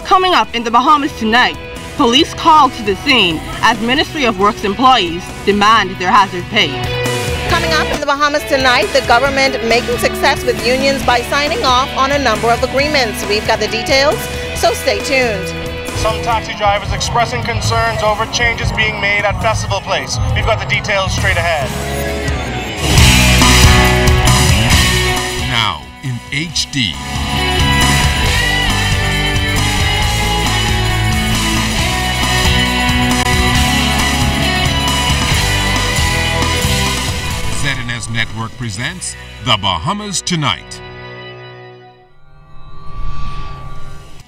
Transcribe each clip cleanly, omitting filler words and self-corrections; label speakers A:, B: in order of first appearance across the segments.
A: Coming up in the Bahamas tonight, police called to the scene as Ministry of Works employees demand their hazard pay.
B: Coming up in the Bahamas tonight, the government making success with unions by signing off on a number of agreements. We've got the details, so stay tuned.
C: Some taxi drivers expressing concerns over changes being made at Festival Place. We've got the details straight ahead.
D: Now in HD. ZNS Network presents The Bahamas Tonight.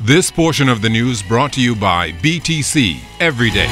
D: This portion of the news brought to you by BTC Every Day.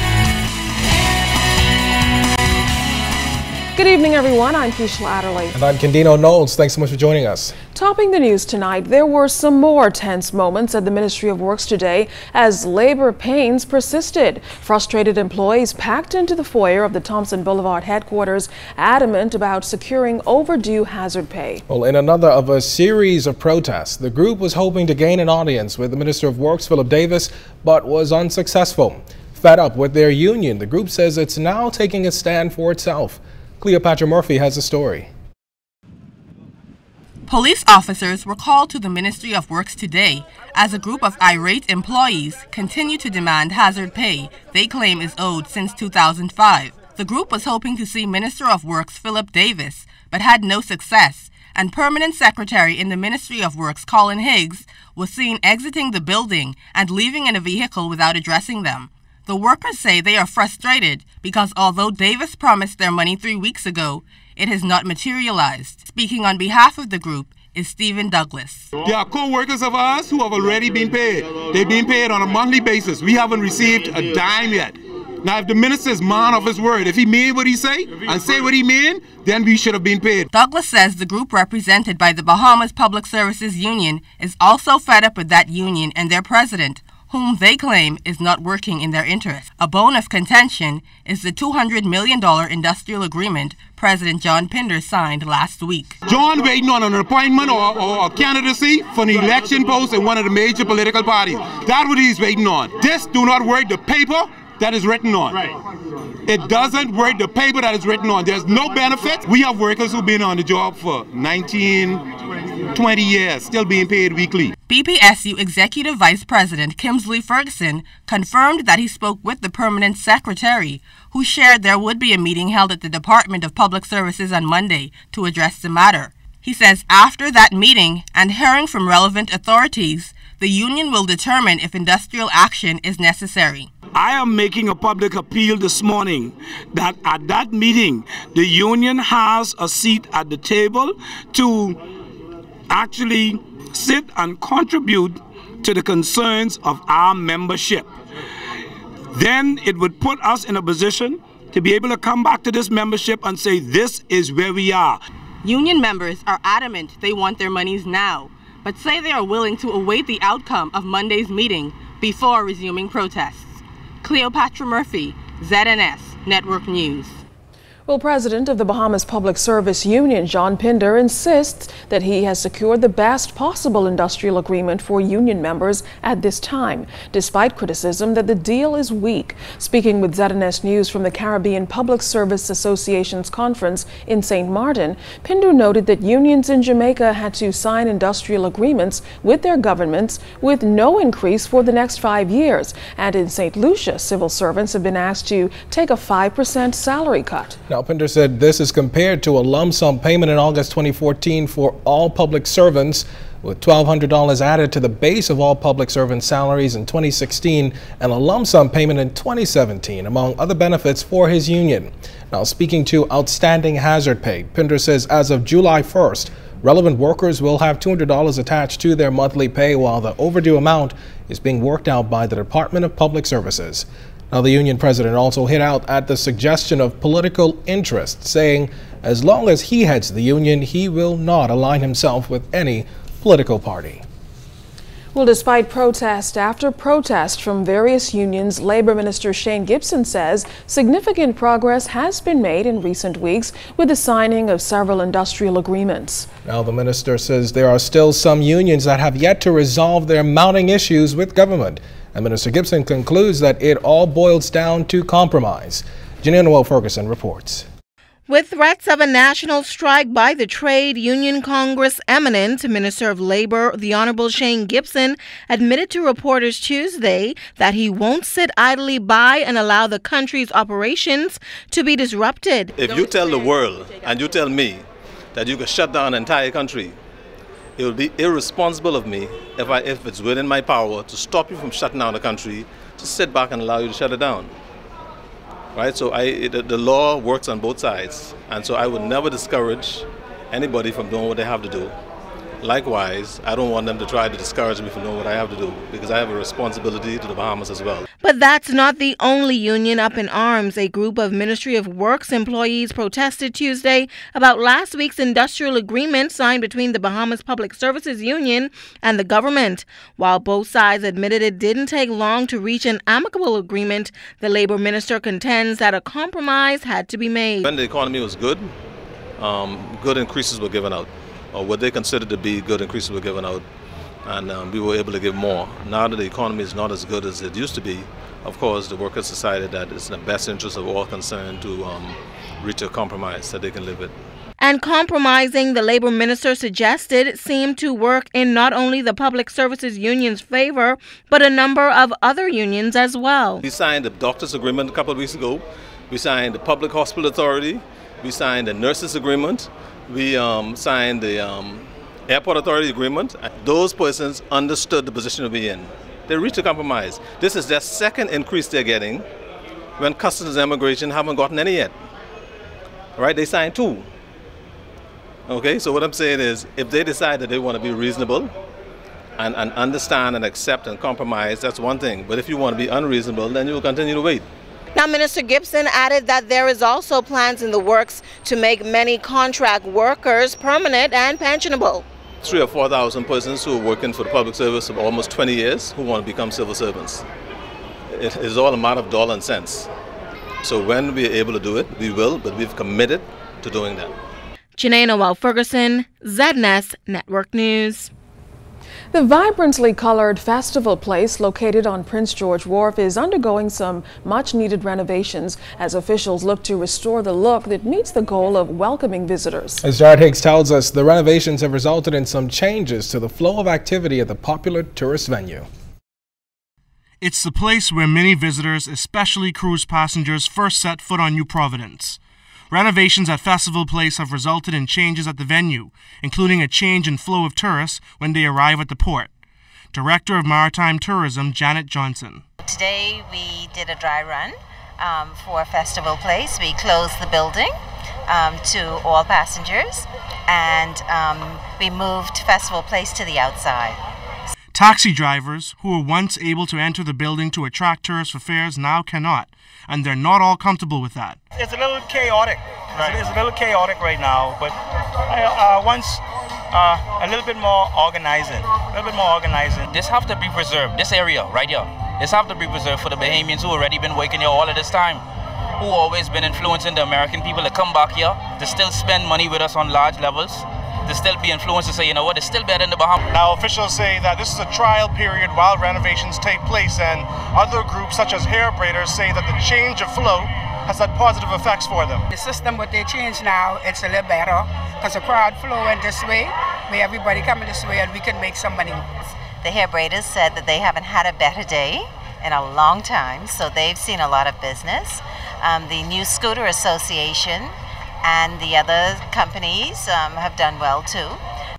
E: Good evening, everyone. I'm Keisha Adderley.
F: And I'm Candino Knowles. Thanks so much for joining us.
E: Topping the news tonight, there were some more tense moments at the Ministry of Works today as labor pains persisted. Frustrated employees packed into the foyer of the Thompson Boulevard headquarters, adamant about securing overdue hazard pay.
F: Well, in another of a series of protests, the group was hoping to gain an audience with the Minister of Works, Philip Davis, but was unsuccessful. Fed up with their union, the group says it's now taking a stand for itself. Cleopatra Murphy has a story.
A: Police officers were called to the Ministry of Works today as a group of irate employees continue to demand hazard pay they claim is owed since 2005. The group was hoping to see Minister of Works Philip Davis, but had no success, and Permanent Secretary in the Ministry of Works Colin Higgs was seen exiting the building and leaving in a vehicle without addressing them. The workers say they are frustrated because although Davis promised their money 3 weeks ago, it has not materialized. Speaking on behalf of the group is Stephen Douglas.
G: There are co-workers of ours who have already been paid. They've been paid on a monthly basis. We haven't received a dime yet. Now, if the minister is man of his word, if he mean what he say and say what he mean, then we should have been paid.
A: Douglas says the group represented by the Bahamas Public Services Union is also fed up with that union and their president, whom they claim is not working in their interest. A bone of contention is the $200 million industrial agreement President John Pinder signed last week.
G: John waiting on an appointment or a candidacy for an election post in one of the major political parties. That's what he's waiting on. This do not work the paper that is written on. Right. It doesn't work the paper that is written on. There's no benefits. We have workers who've been on the job for 19, 20 years, still being paid weekly.
A: BPSU Executive Vice President Kimsley Ferguson confirmed that he spoke with the Permanent Secretary, who shared there would be a meeting held at the Department of Public Services on Monday to address the matter. He says after that meeting and hearing from relevant authorities, the union will determine if industrial action is necessary.
H: I am making a public appeal this morning that at that meeting, the union has a seat at the table to actually sit and contribute to the concerns of our membership. Then it would put us in a position to be able to come back to this membership and say this is where we are.
A: Union members are adamant they want their monies now, but say they are willing to await the outcome of Monday's meeting before resuming protests. Cleopatra Murphy, ZNS Network News.
E: Well, President of the Bahamas Public Service Union, John Pinder, insists that he has secured the best possible industrial agreement for union members at this time, despite criticism that the deal is weak. Speaking with ZNS News from the Caribbean Public Service Association's conference in St. Martin, Pinder noted that unions in Jamaica had to sign industrial agreements with their governments with no increase for the next 5 years. And in St. Lucia, civil servants have been asked to take a 5% salary cut.
F: Now, Pinder said this is compared to a lump sum payment in August 2014 for all public servants, with $1,200 added to the base of all public servant salaries in 2016 and a lump sum payment in 2017, among other benefits for his union. Now, speaking to outstanding hazard pay, Pinder says as of July 1st, relevant workers will have $200 attached to their monthly pay, while the overdue amount is being worked out by the Department of Public Services. Now, the union president also hit out at the suggestion of political interest, saying as long as he heads the union, he will not align himself with any political party.
E: Well, despite protest after protest from various unions, Labor Minister Shane Gibson says significant progress has been made in recent weeks with the signing of several industrial agreements.
F: Now, the minister says there are still some unions that have yet to resolve their mounting issues with government. And Minister Gibson concludes that it all boils down to compromise. Janine Ferguson reports.
B: With threats of a national strike by the Trade Union Congress eminent, Minister of Labor, the Honorable Shane Gibson, admitted to reporters Tuesday that he won't sit idly by and allow the country's operations to be disrupted.
I: If you tell the world and you tell me that you could shut down an entire country, it would be irresponsible of me if it's within my power to stop you from shutting down the country, to sit back and allow you to shut it down. Right, so the law works on both sides, and so I would never discourage anybody from doing what they have to do. Likewise, I don't want them to try to discourage me from doing what I have to do, because I have a responsibility to the Bahamas as well.
B: But that's not the only union up in arms. A group of Ministry of Works employees protested Tuesday about last week's industrial agreement signed between the Bahamas Public Services Union and the government. While both sides admitted it didn't take long to reach an amicable agreement, the labor minister contends that a compromise had to be made.
I: When the economy was good, good increases were given out, or what they considered to be good increases were given out, and we were able to give more. Now that the economy is not as good as it used to be, of course, the workers decided that it's in the best interest of all concerned to reach a compromise that they can live with.
B: And compromising, the labor minister suggested, seemed to work in not only the Public Services Union's favor, but a number of other unions as well.
I: We signed the doctors' agreement a couple of weeks ago. We signed the Public Hospital Authority. We signed the nurses' agreement. We signed the Airport Authority agreement. Those persons understood the position to be in. They reached a compromise. This is their second increase they're getting when Customs and Immigration haven't gotten any yet. Right? They signed two. Okay, so what I'm saying is, if they decide that they want to be reasonable and understand and accept and compromise, that's one thing. But if you want to be unreasonable, then you will continue to wait.
B: Now, Minister Gibson added that there is also plans in the works to make many contract workers permanent and pensionable.
I: 3,000 or 4,000 persons who are working for the public service for almost 20 years who want to become civil servants. It is all a matter of dollar and cents. So when we are able to do it, we will, but we've committed to doing that.
B: Janine Ferguson, ZNS Network News.
E: The vibrantly colored festival place located on Prince George Wharf is undergoing some much-needed renovations as officials look to restore the look that meets the goal of welcoming visitors.
F: As Jared Higgs tells us, the renovations have resulted in some changes to the flow of activity at the popular tourist venue.
C: It's the place where many visitors, especially cruise passengers, first set foot on New Providence. Renovations at Festival Place have resulted in changes at the venue, including a change in flow of tourists when they arrive at the port. Director of Maritime Tourism, Janet Johnson.
J: Today we did a dry run for Festival Place. We closed the building to all passengers, and we moved Festival Place to the outside.
C: Taxi drivers, who were once able to enter the building to attract tourists for fares, now cannot, and they're not all comfortable with that.
K: It's a little chaotic. Right. It's a little chaotic right now, but once a little bit more organizing.
L: This have to be preserved. This area right here. This have to be preserved for the Bahamians who already been working here all of this time, who always been influencing the American people to come back here to still spend money with us on large levels, to still be influenced to say, you know what, it's still better in the Bahamas.
C: Now, officials say that this is a trial period while renovations take place, and other groups such as hair braiders say that the change of flow has had positive effects for them.
M: The system what they change now, it's a little better because the crowd flowing this way, where everybody coming this way, and we can make some money.
J: The hair braiders said that they haven't had a better day in a long time, so they've seen a lot of business. The New Scooter Association and the other companies have done well too.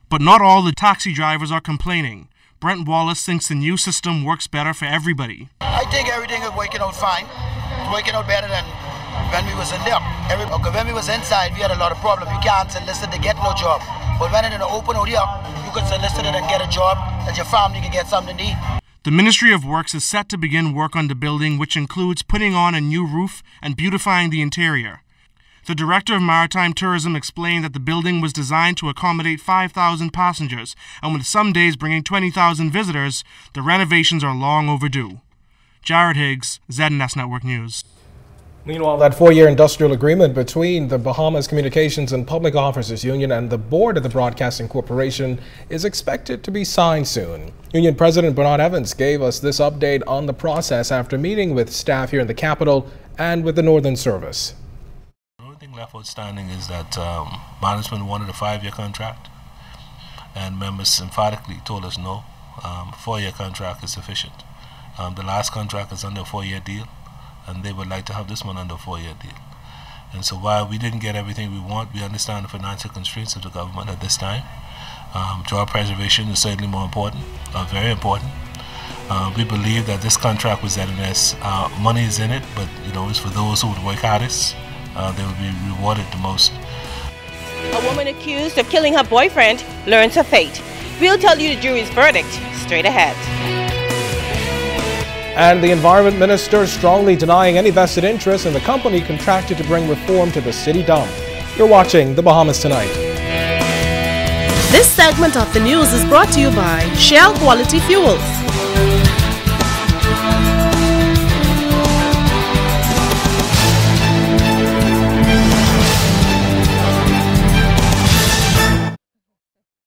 C: But not all the taxi drivers are complaining. Brent Wallace thinks the new system works better for everybody.
N: I think everything is working out fine. It's working out better than when we was in there. When we was inside, we had a lot of problems. You can't solicit to get no job. But when it's in the open out here, you can solicit it and get a job, and your family can get something to eat.
C: The Ministry of Works is set to begin work on the building, which includes putting on a new roof and beautifying the interior. The director of maritime tourism explained that the building was designed to accommodate 5,000 passengers, and with some days bringing 20,000 visitors, the renovations are long overdue. Jared Higgs, ZNS Network News.
F: Meanwhile, that 4-year industrial agreement between the Bahamas Communications and Public Officers Union and the board of the Broadcasting Corporation is expected to be signed soon. Union President Bernard Evans gave us this update on the process after meeting with staff here in the capital and with the Northern Service.
O: The only thing left outstanding is that management wanted a 5-year contract, and members emphatically told us no, 4-year contract is sufficient. The last contract is under a 4-year deal, and they would like to have this one under a 4-year deal. And so while we didn't get everything we want, we understand the financial constraints of the government at this time. Job preservation is certainly more important, very important. We believe that this contract with ZNS, money is in it, but it's for those who would work hardest. They would be rewarded the most.
B: A woman accused of killing her boyfriend learns her fate. We'll tell you the jury's verdict straight ahead.
F: And the Environment Minister strongly denying any vested interest in the company contracted to bring reform to the city dump. You're watching The Bahamas Tonight.
P: This segment of the news is brought to you by Shell Quality Fuels.